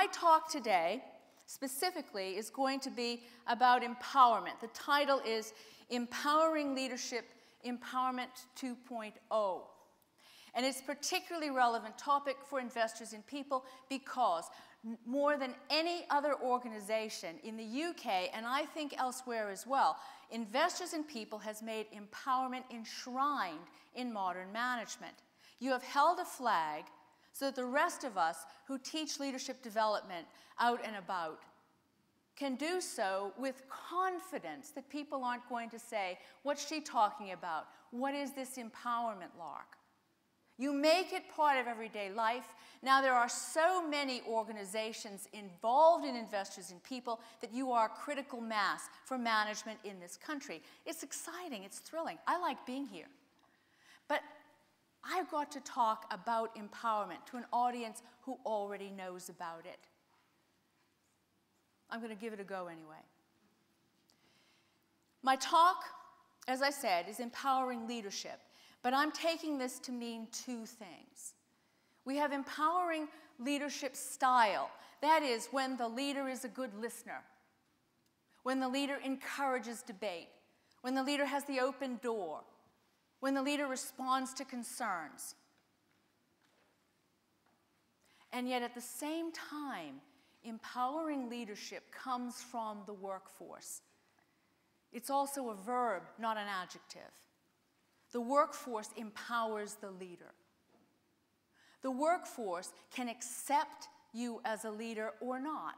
my talk today, specifically, is going to be about empowerment. The title is Empowering Leadership, Empowerment 2.0. And it's a particularly relevant topic for Investors in People because more than any other organization in the UK, and I think elsewhere as well, Investors in People has made empowerment enshrined in modern management. You have held a flag so that the rest of us who teach leadership development out and about can do so with confidence that people aren't going to say, what's she talking about? What is this empowerment lark? You make it part of everyday life. Now, there are so many organizations involved in Investors in People that you are critical mass for management in this country. It's exciting. It's thrilling. I like being here. But I've got to talk about empowerment to an audience who already knows about it. I'm going to give it a go anyway. My talk, as I said, is empowering leadership. But I'm taking this to mean two things. We have empowering leadership style. That is, when the leader is a good listener, when the leader encourages debate, when the leader has the open door, when the leader responds to concerns. And yet at the same time, empowering leadership comes from the workforce. It's also a verb, not an adjective. The workforce empowers the leader. The workforce can accept you as a leader or not,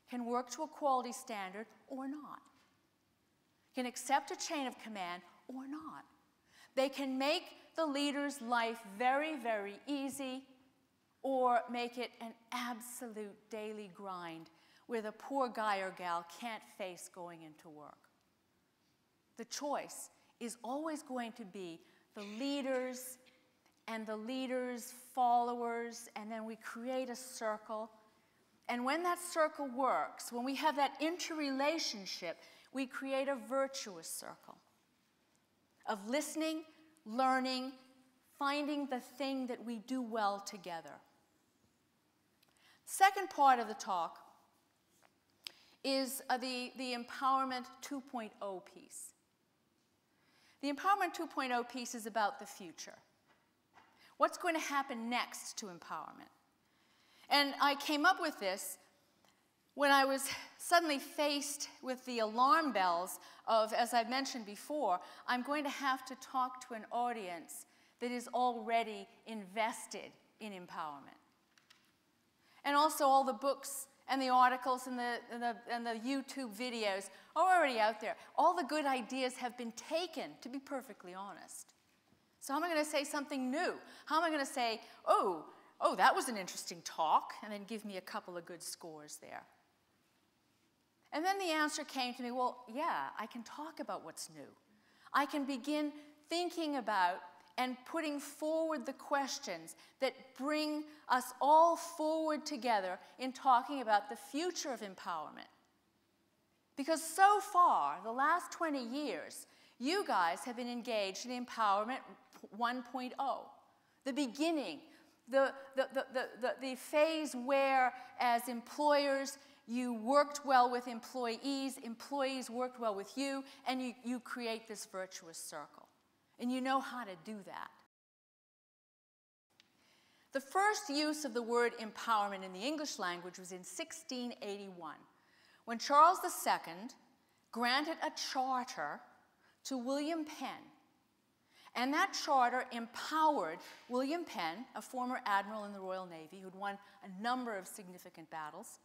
can work to a quality standard or not, can accept a chain of command or not. They can make the leader's life very, very easy or make it an absolute daily grind where the poor guy or gal can't face going into work. The choice is always going to be the leaders and the leaders' followers, and then we create a circle. And when that circle works, when we have that interrelationship, we create a virtuous circle of listening, learning, finding the thing that we do well together. Second part of the talk is the Empowerment 2.0 piece. The Empowerment 2.0 piece is about the future. What's going to happen next to empowerment? And I came up with this when I was suddenly faced with the alarm bells of, as I mentioned before, I'm going to have to talk to an audience that is already invested in empowerment. And also all the books and the articles and the YouTube videos are already out there. All the good ideas have been taken, to be perfectly honest. So how am I going to say something new? How am I going to say, oh, that was an interesting talk, and then give me a couple of good scores there? And then the answer came to me, well, yeah, I can talk about what's new. I can begin thinking about and putting forward the questions that bring us all forward together in talking about the future of empowerment. Because so far, the last 20 years, you guys have been engaged in Empowerment 1.0, the beginning, the phase where, as employers, you worked well with employees, employees worked well with you, and you create this virtuous circle. And you know how to do that. The first use of the word empowerment in the English language was in 1681, when Charles II granted a charter to William Penn. And that charter empowered William Penn, a former admiral in the Royal Navy who'd won a number of significant battles.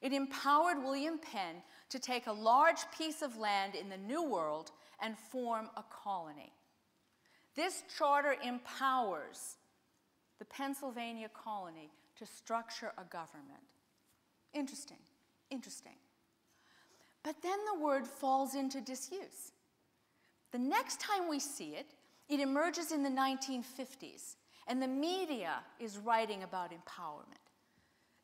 It empowered William Penn to take a large piece of land in the New World and form a colony. This charter empowers the Pennsylvania colony to structure a government. Interesting, interesting. But then the word falls into disuse. The next time we see it, it emerges in the 1950s, and the media is writing about empowerment.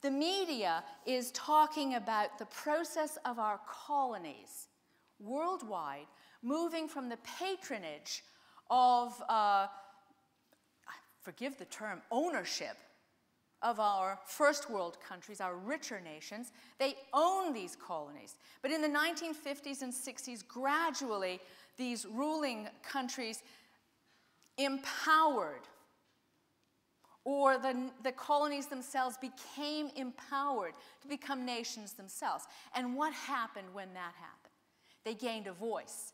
The media is talking about the process of our colonies worldwide moving from the patronage of, forgive the term, ownership of our first world countries, our richer nations, they own these colonies. But in the 1950s and 60s, gradually, these ruling countries empowered, or the colonies themselves became empowered to become nations themselves. And what happened when that happened? They gained a voice.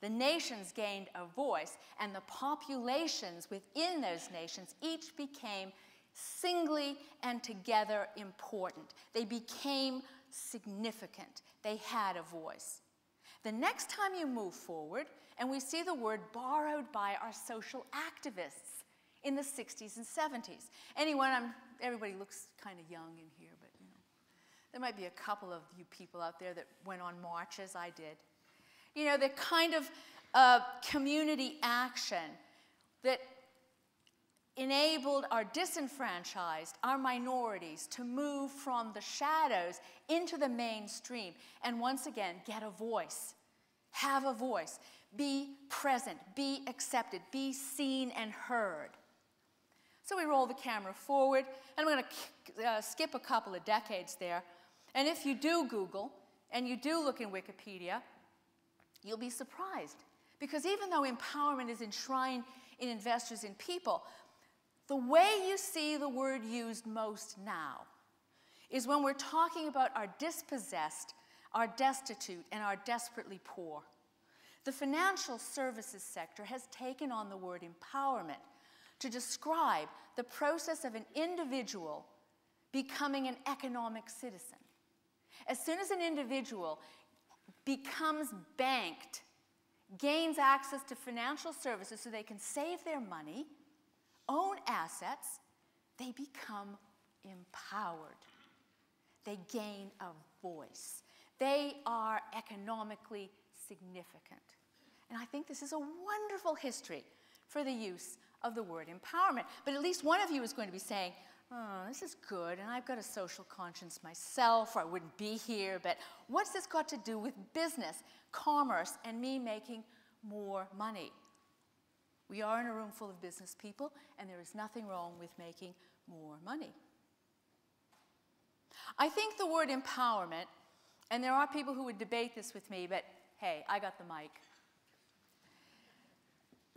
The nations gained a voice, and the populations within those nations each became singly and together important. They became significant. They had a voice. The next time you move forward, and we see the word borrowed by our social activists in the 60s and 70s. Everybody looks kind of young in here, but you know, there might be a couple of you people out there that went on marches. I did. You know, the kind of community action that enabled our disenfranchised, our minorities, to move from the shadows into the mainstream and once again get a voice, have a voice, be present, be accepted, be seen and heard. So we roll the camera forward, and I'm going to skip a couple of decades there. And if you do Google and you do look in Wikipedia, you'll be surprised, because even though empowerment is enshrined in Investors in People, the way you see the word used most now is when we're talking about our dispossessed, our destitute, and our desperately poor. The financial services sector has taken on the word empowerment to describe the process of an individual becoming an economic citizen. As soon as an individual becomes banked, gains access to financial services so they can save their money, own assets, they become empowered. They gain a voice. They are economically significant. And I think this is a wonderful history for the use of the word empowerment. But at least one of you is going to be saying, oh, this is good, and I've got a social conscience myself, or I wouldn't be here, but what's this got to do with business, commerce, and me making more money? We are in a room full of business people, and there is nothing wrong with making more money. I think the word empowerment, and there are people who would debate this with me, but hey, I got the mic.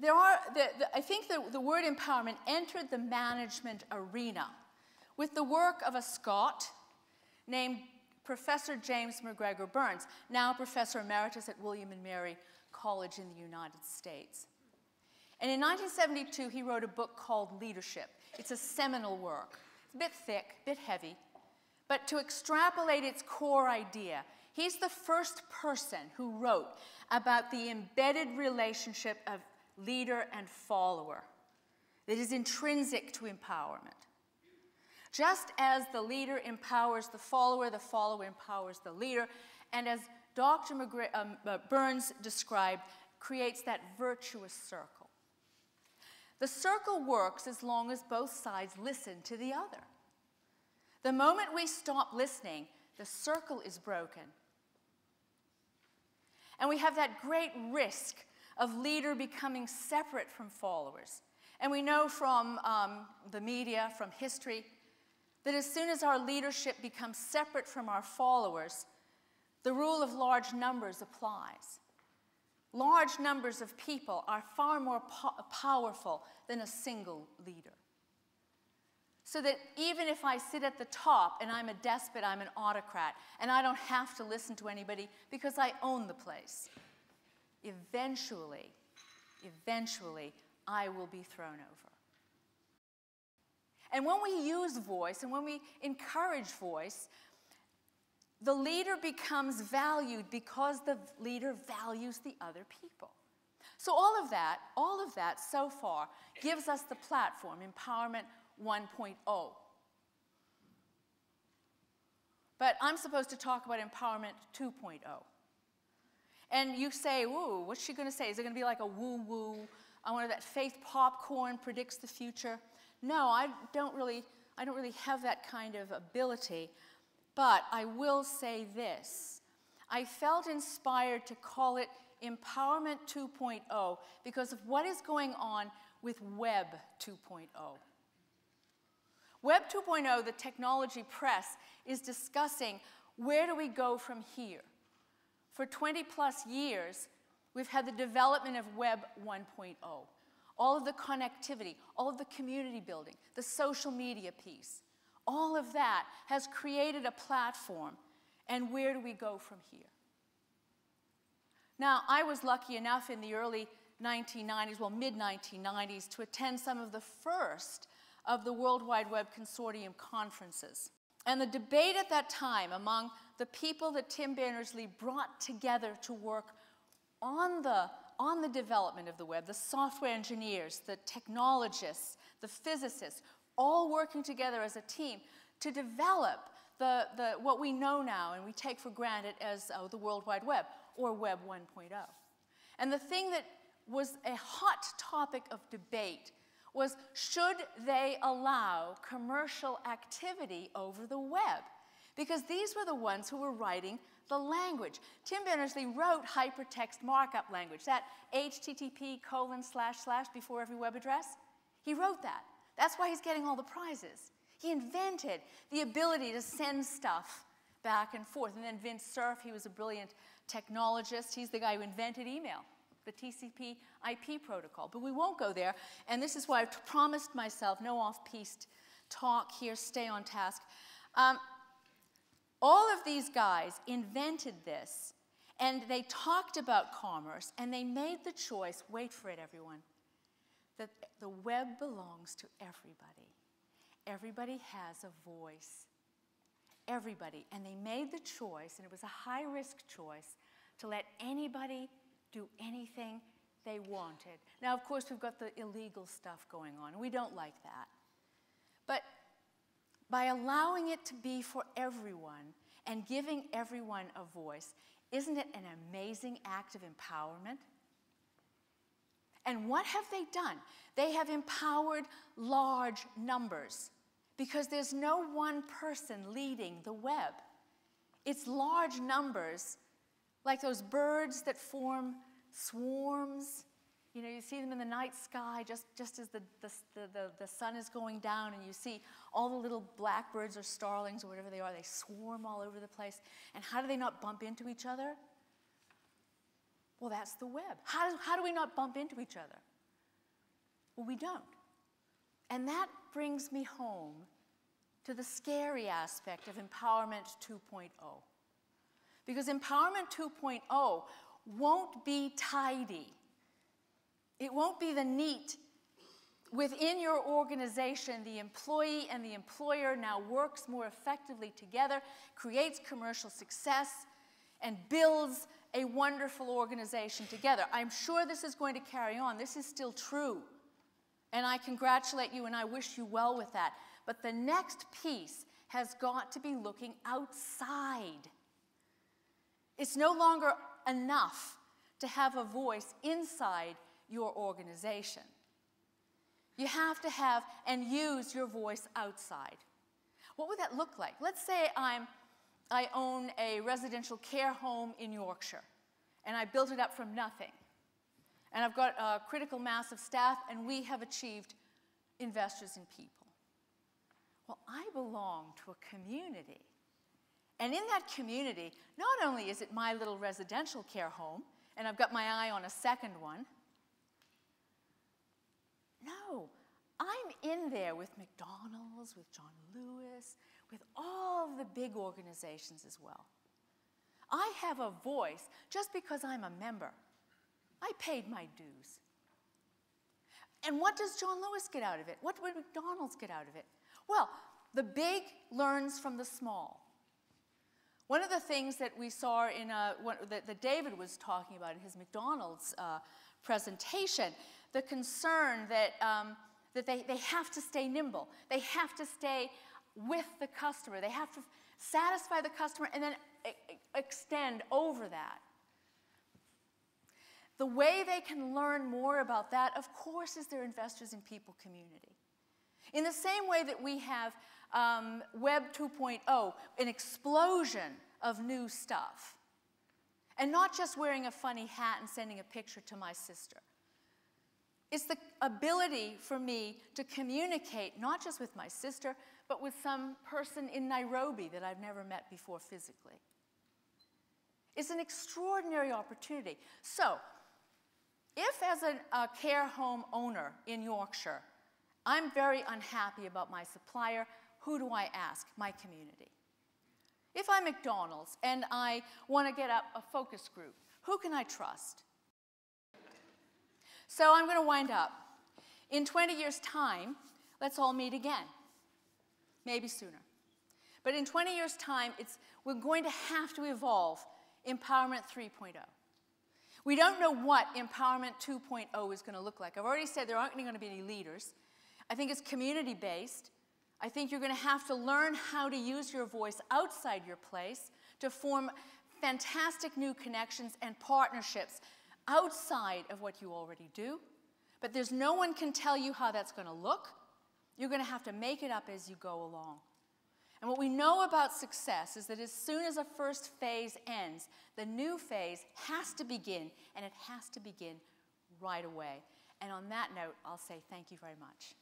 I think the word empowerment entered the management arena with the work of a Scot named Professor James MacGregor Burns, now Professor Emeritus at William & Mary College in the United States. And in 1972, he wrote a book called Leadership. It's a seminal work. It's a bit thick, a bit heavy, but to extrapolate its core idea, he's the first person who wrote about the embedded relationship of leader and follower that is intrinsic to empowerment. Just as the leader empowers the follower empowers the leader, and as Dr. Burns described, creates that virtuous circle. The circle works as long as both sides listen to the other. The moment we stop listening, the circle is broken. And we have that great risk of leader becoming separate from followers. And we know from the media, from history, that as soon as our leadership becomes separate from our followers, the rule of large numbers applies. Large numbers of people are far more powerful than a single leader. So that even if I sit at the top and I'm a despot, I'm an autocrat, and I don't have to listen to anybody because I own the place, eventually, I will be thrown over. And when we use voice and when we encourage voice, the leader becomes valued because the leader values the other people. So all of that so far gives us the platform, Empowerment 1.0. But I'm supposed to talk about Empowerment 2.0. And you say, ooh, what's she going to say? Is it going to be like a woo-woo? I wonder that faith popcorn predicts the future. No, I don't really have that kind of ability. But I will say this. I felt inspired to call it Empowerment 2.0 because of what is going on with Web 2.0. Web 2.0, the technology press, is discussing where do we go from here. For 20 plus years, we've had the development of Web 1.0. All of the connectivity, all of the community building, the social media piece, all of that has created a platform. And where do we go from here? Now, I was lucky enough in the early 1990s, well, mid-1990s, to attend some of the first of the World Wide Web Consortium conferences. And the debate at that time among the people that Tim Berners-Lee brought together to work on the development of the web, the software engineers, the technologists, the physicists, all working together as a team to develop what we know now and we take for granted as the World Wide Web, or Web 1.0. And the thing that was a hot topic of debate was, should they allow commercial activity over the web? Because these were the ones who were writing the language. Tim Berners-Lee wrote hypertext markup language, that HTTP:// before every web address. He wrote that. That's why he's getting all the prizes. He invented the ability to send stuff back and forth. And then Vint Cerf, he was a brilliant technologist. He's the guy who invented email, the TCP/IP protocol. But we won't go there. And this is why I've promised myself no off-piste talk here, stay on task. All of these guys invented this, and they talked about commerce, and they made the choice, wait for it, everyone, that the web belongs to everybody. Everybody has a voice. Everybody. And they made the choice, and it was a high-risk choice, to let anybody do anything they wanted. Now, of course, we've got the illegal stuff going on. We don't like that. But by allowing it to be for everyone and giving everyone a voice, isn't it an amazing act of empowerment? And what have they done? They have empowered large numbers because there's no one person leading the web. It's large numbers, like those birds that form swarms. You know, you see them in the night sky just as the sun is going down, and you see all the little blackbirds or starlings or whatever they are. They swarm all over the place. And how do they not bump into each other? Well, that's the web. How do we not bump into each other? Well, we don't. And that brings me home to the scary aspect of Empowerment 2.0. Because Empowerment 2.0 won't be tidy. It won't be the neat. Within your organization, the employee and the employer now works more effectively together, creates commercial success, and builds a wonderful organization together. I'm sure this is going to carry on. This is still true. And I congratulate you and I wish you well with that. But the next piece has got to be looking outside. It's no longer enough to have a voice inside your organization. You have to have and use your voice outside. What would that look like? Let's say I own a residential care home in Yorkshire, and I built it up from nothing. And I've got a critical mass of staff, and we have achieved investors in people. Well, I belong to a community. And in that community, not only is it my little residential care home, and I've got my eye on a second one, no, I'm in there with McDonald's, with John Lewis, with all the big organizations as well. I have a voice just because I'm a member. I paid my dues. And what does John Lewis get out of it? What would McDonald's get out of it? Well, the big learns from the small. One of the things that we saw in that David was talking about in his McDonald's presentation, the concern that, that they have to stay nimble. They have to stay with the customer. They have to satisfy the customer and then extend over that. The way they can learn more about that, of course, is their Investors in People community. In the same way that we have Web 2.0, an explosion of new stuff. And not just wearing a funny hat and sending a picture to my sister. It's the ability for me to communicate, not just with my sister, but with some person in Nairobi that I've never met before physically. It's an extraordinary opportunity. So, if as a care home owner in Yorkshire, I'm very unhappy about my supplier, who do I ask? My community. If I'm McDonald's and I want to get up a focus group, who can I trust? So I'm going to wind up. In 20 years' time, let's all meet again. Maybe sooner. But in 20 years' time, we're going to have to evolve Empowerment 3.0. We don't know what Empowerment 2.0 is going to look like. I've already said there aren't going to be any leaders. I think it's community-based. I think you're going to have to learn how to use your voice outside your place to form fantastic new connections and partnerships outside of what you already do. But there's no one can tell you how that's going to look. You're going to have to make it up as you go along. And what we know about success is that as soon as a first phase ends, the new phase has to begin, and it has to begin right away. And on that note, I'll say thank you very much.